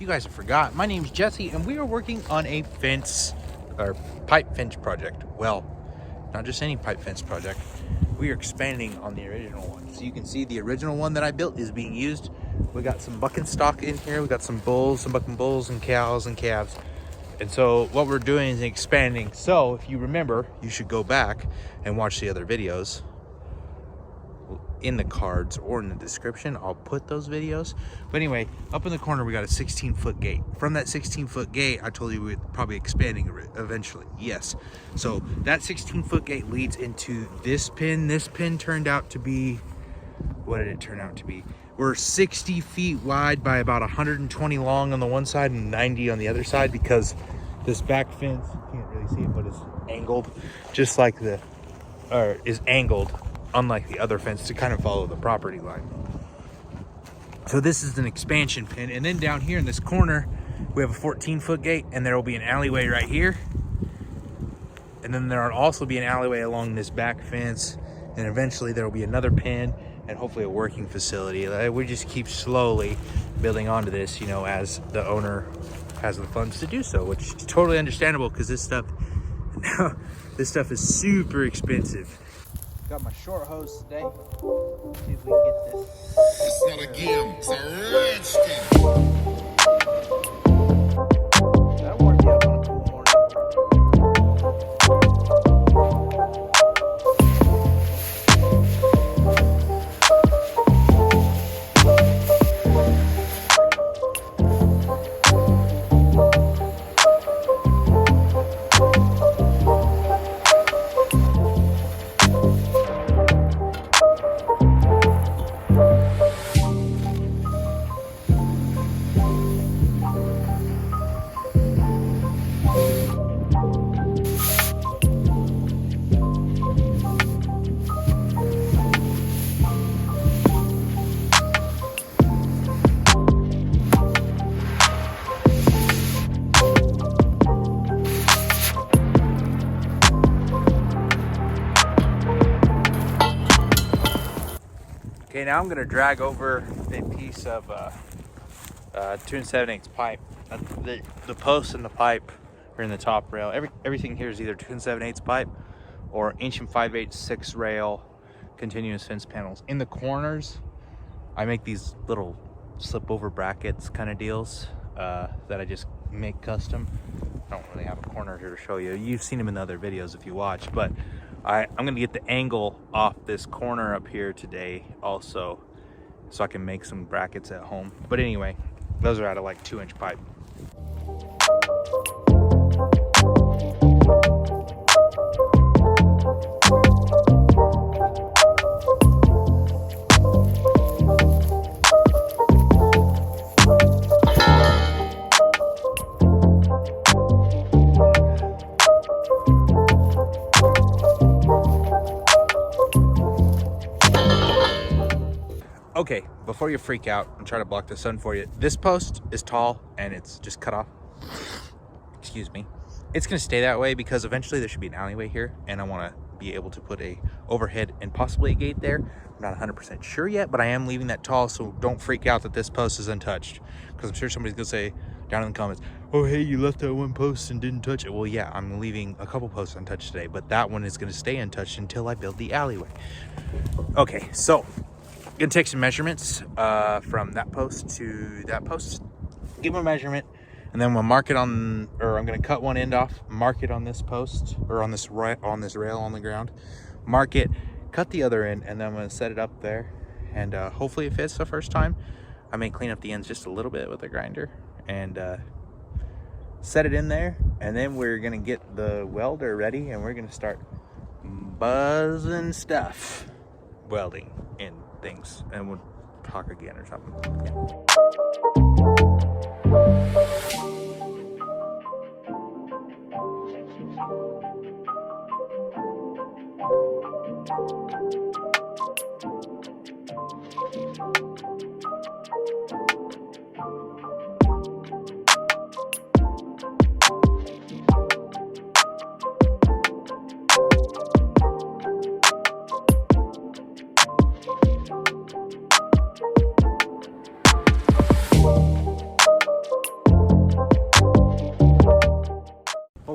you guys have forgot, my name's Jesse, and we are working on a fence, or pipe fence project. Well, not just any pipe fence project. We are expanding on the original one. So you can see the original one that I built is being used. We got some bucking stock in here. We got some bulls, some bucking bulls and cows and calves. And so what we're doing is expanding. So if you remember, you should go back and watch the other videos. In the cards or in the description, I'll put those videos. But anyway, up in the corner, we got a 16-foot gate. From that 16-foot gate, I told you we're probably expanding eventually. Yes. So that 16-foot gate leads into this pin. This pin turned out to be, what did it turn out to be? We're 60 feet wide by about 120 long on the one side and 90 on the other side, because this back fence, you can't really see it, but it's angled just like is angled, unlike the other fence, to kind of follow the property line. So this is an expansion pin. And then down here in this corner, we have a 14-foot gate, and there will be an alleyway right here. And then there will also be an alleyway along this back fence. And eventually there will be another pin and hopefully a working facility. We just keep slowly building onto this, you know, as the owner has the funds to do so, which is totally understandable, because this stuff is super expensive. Got my short hose today. Let's see if we can get this. It's not a game, it's a redskin. That warmed you up on a cool morning. Okay, now I'm going to drag over a piece of 2 7/8 pipe. The post and the pipe are in the top rail. Everything here is either 2 7/8 pipe or ancient 5/8 6 rail continuous fence panels. In the corners, I make these little slip over brackets kind of deals that I just make custom. I don't really have a corner here to show you. You've seen them in the other videos if you watch, but I'm gonna get the angle off this corner up here today also, so I can make some brackets at home. But anyway, those are out of like 2-inch pipe. Okay, before you freak out and try to block the sun for you, this post is tall and it's just cut off. Excuse me. It's gonna stay that way because eventually there should be an alleyway here, and I wanna be able to put a overhead and possibly a gate there. I'm not 100% sure yet, but I am leaving that tall, so don't freak out that this post is untouched, because I'm sure somebody's gonna say down in the comments, oh hey, you left that one post and didn't touch it. Well, yeah, I'm leaving a couple posts untouched today, but that one is gonna stay untouched until I build the alleyway. Okay, so gonna take some measurements from that post to that post, give them a measurement, and then we'll mark it on, or I'm gonna cut one end off, mark it on this post, or on this rail on the ground, mark it, cut the other end, and then I'm gonna set it up there, and hopefully it fits the first time. I may clean up the ends just a little bit with a grinder and set it in there, and then we're gonna get the welder ready, and we're gonna start buzzing stuff, welding in things, and we'll talk again or something.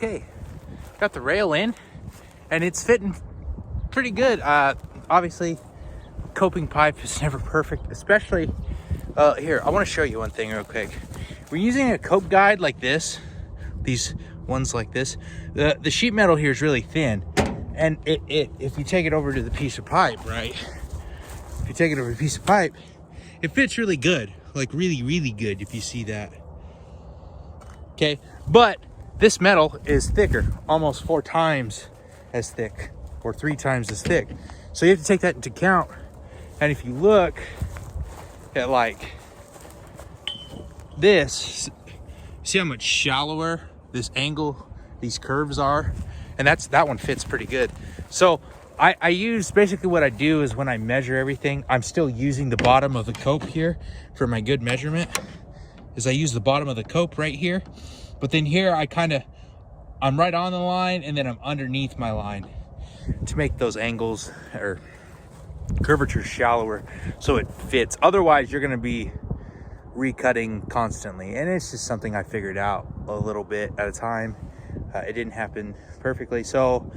okay. Got the rail in and it's fitting pretty good. Obviously coping pipe is never perfect, especially here. I want to show you one thing real quick. We're using a cope guide like this, these ones like this. The sheet metal here is really thin, and if you take it over to the piece of pipe, right? If you take it over a piece of pipe, it fits really good, like really good, if you see that. Okay, but this metal is thicker, almost 4 times as thick, or 3 times as thick. So you have to take that into account. And if you look at like this, see how much shallower this angle, these curves are? And that one fits pretty good. So I use, basically what I do is when I measure everything, I'm still using the bottom of the cope here for my good measurement, is I use the bottom of the cope right here. But then here I'm right on the line, and then I'm underneath my line to make those angles or curvature shallower so it fits. Otherwise you're going to be recutting constantly, and it's just something I figured out a little bit at a time. It didn't happen perfectly. So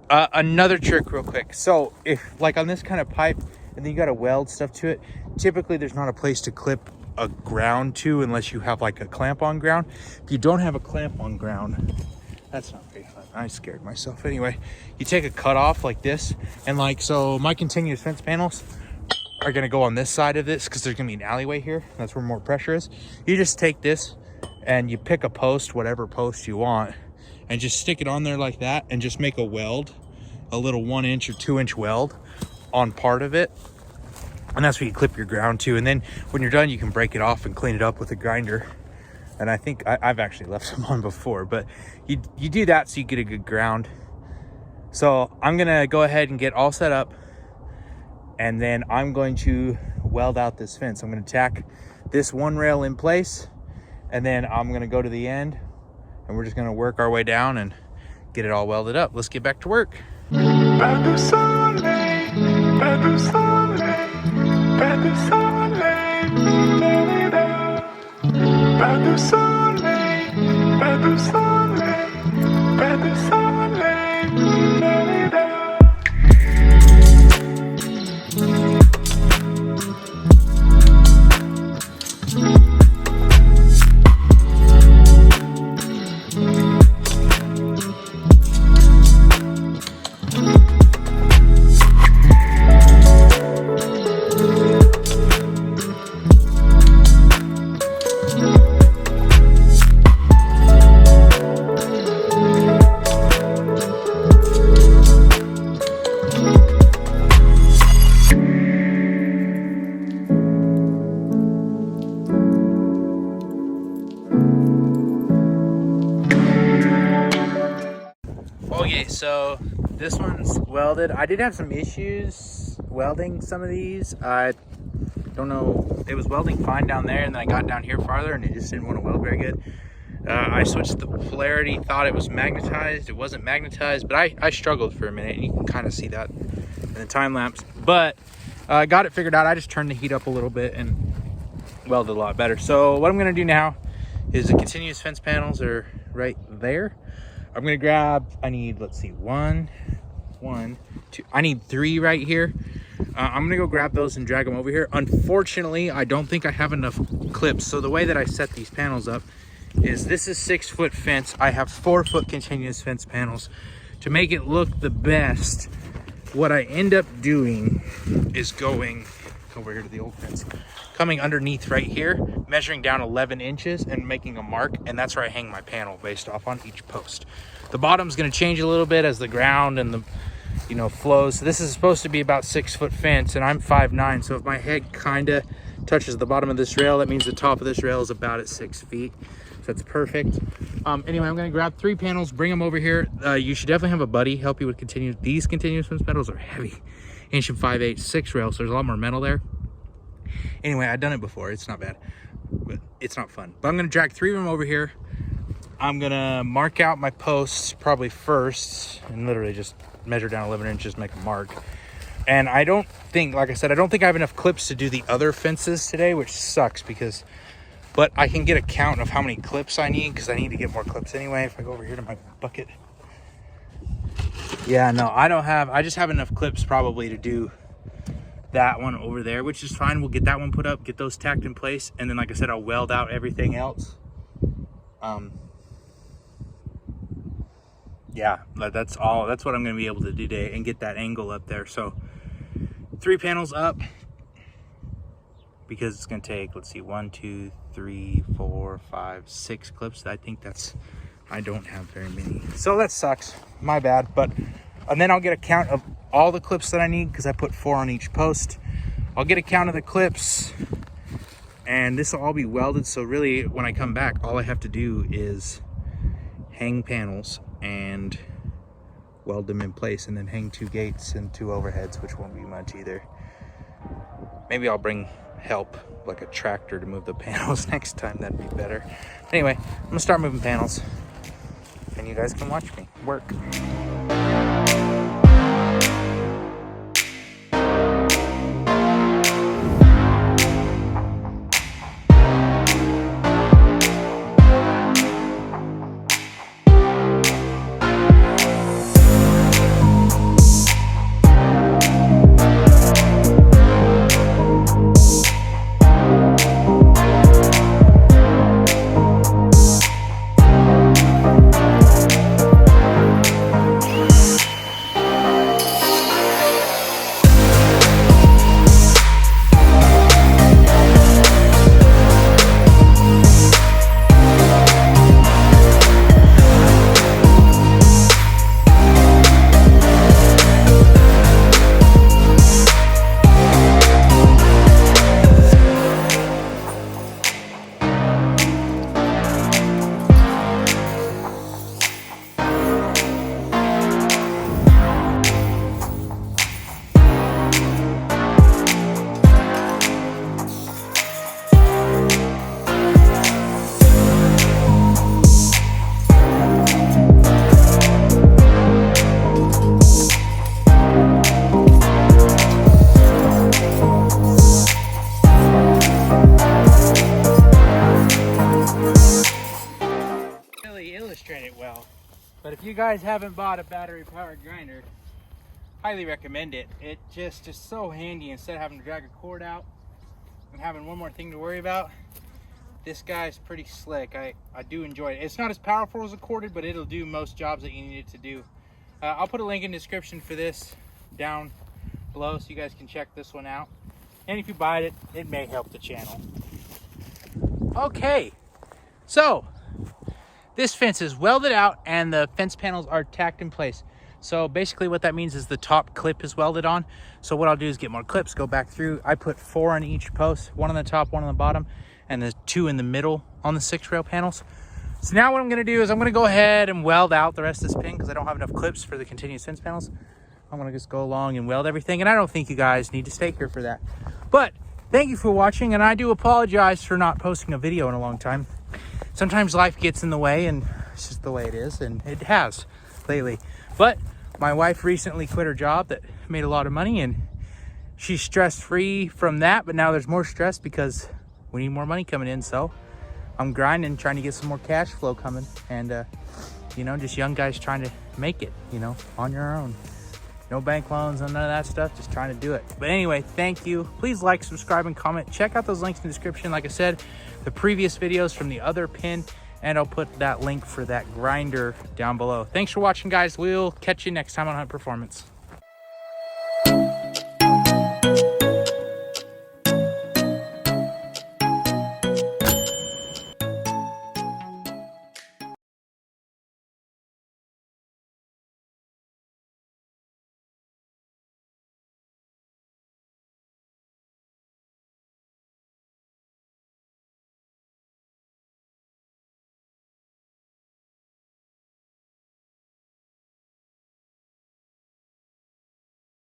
another trick real quick. So if like on this kind of pipe and then you got to weld stuff to it, typically there's not a place to clip a ground to unless you have like a clamp on ground. If you don't have a clamp on ground, that's not very fun. I scared myself. Anyway, you take a cut off like this, and like, so my continuous fence panels are gonna go on this side of this because there's gonna be an alleyway here. That's where more pressure is. You just take this and you pick a post, whatever post you want, and just stick it on there like that, and just make a weld, a little 1 inch or 2 inch weld on part of it. And that's where you clip your ground to. And then when you're done, you can break it off and clean it up with a grinder. And I think I've actually left some on before, but you do that so you get a good ground. So I'm gonna go ahead and get all set up, and then I'm going to weld out this fence. I'm gonna tack this one rail in place, and then I'm gonna go to the end, and we're just gonna work our way down and get it all welded up. Let's get back to work. Pas de soleil, pas de soleil, pas de soleil, pas de soleil, pas de soleil, pas de soleil, Okay, so this one's welded. I did have some issues welding some of these. I don't know, it was welding fine down there, and then I got down here farther and it just didn't want to weld very good. I switched the polarity, thought it was magnetized. It wasn't magnetized, but I struggled for a minute, and you can kind of see that in the time lapse. But I got it figured out. I just turned the heat up a little bit and welded a lot better. So what I'm gonna do now is the continuous fence panels are right there. I'm gonna grab, I need, let's see, one, two, I need 3 right here. I'm gonna go grab those and drag them over here. Unfortunately, I don't think I have enough clips. So the way that I set these panels up is this is 6-foot fence. I have 4-foot continuous fence panels. To make it look the best, what I end up doing is going over here to the old fence, coming underneath right here, measuring down 11 inches and making a mark, and that's where I hang my panel based off on each post. The bottom's going to change a little bit as the ground and the flows. So this is supposed to be about 6-foot fence, and I'm 5'9", so if my head kind of touches the bottom of this rail, that means the top of this rail is about at 6 feet. So that's perfect. Anyway, I'm going to grab 3 panels, bring them over here. You should definitely have a buddy help you with these continuous fence panels are heavy. 1 5/8 rail, so there's a lot more metal there. Anyway, I've done it before. It's not bad, but it's not fun. But I'm going to drag 3 of them over here. I'm going to mark out my posts probably first and literally just measure down 11 inches, make a mark. And I don't think, like I said, I don't think I have enough clips to do the other fences today, which sucks because but I can get a count of how many clips I need, because I need to get more clips anyway. If I go over here to my bucket. Yeah, no, I just have enough clips probably to do that one over there, which is fine. We'll get that one put up, get those tacked in place, and then like I said, I'll weld out everything else. Yeah, that's what I'm going to be able to do today, and get that angle up there. So 3 panels up, because it's going to take, let's see, 1 2 3 4 5 6 clips. I don't have very many, so that sucks, my bad. And then I'll get a count of all the clips that I need, because I put 4 on each post. I'll get a count of the clips, and this will all be welded. So really, when I come back, all I have to do is hang panels and weld them in place, and then hang 2 gates and 2 overheads, which won't be much either. Maybe I'll bring help, like a tractor, to move the panels next time. That'd be better. Anyway, I'm gonna start moving panels, and you guys can watch me work. Illustrate it well, but if you guys haven't bought a battery powered grinder, highly recommend it. It just is so handy. Instead of having to drag a cord out and having one more thing to worry about, this guy's pretty slick. I do enjoy it. It's not as powerful as a corded, but it'll do most jobs that you need it to do. I'll put a link in the description for this down below, so you guys can check this one out, and if you buy it, it may help the channel. Okay, so this fence is welded out and the fence panels are tacked in place. So basically what that means is the top clip is welded on. So what I'll do is get more clips, go back through. I put 4 on each post, 1 on the top, 1 on the bottom, and the 2 in the middle on the 6 rail panels. So now what I'm gonna do is I'm gonna go ahead and weld out the rest of this pin, because I don't have enough clips for the continuous fence panels. I'm gonna just go along and weld everything, and I don't think you guys need to stay here for that. But thank you for watching, and I do apologize for not posting a video in a long time. Sometimes life gets in the way, and it's just the way it is, and it has lately. But my wife recently quit her job that made a lot of money, and she's stress-free from that, but now there's more stress because we need more money coming in. So I'm grinding, trying to get some more cash flow coming, and you know, just young guys trying to make it, you know, on your own. No bank loans and none of that stuff, just trying to do it. But anyway, thank you. Please like, subscribe, and comment. Check out those links in the description. Like I said, the previous videos from the other pin, and I'll put that link for that grinder down below. Thanks for watching, guys. We'll catch you next time on Hunt Performance.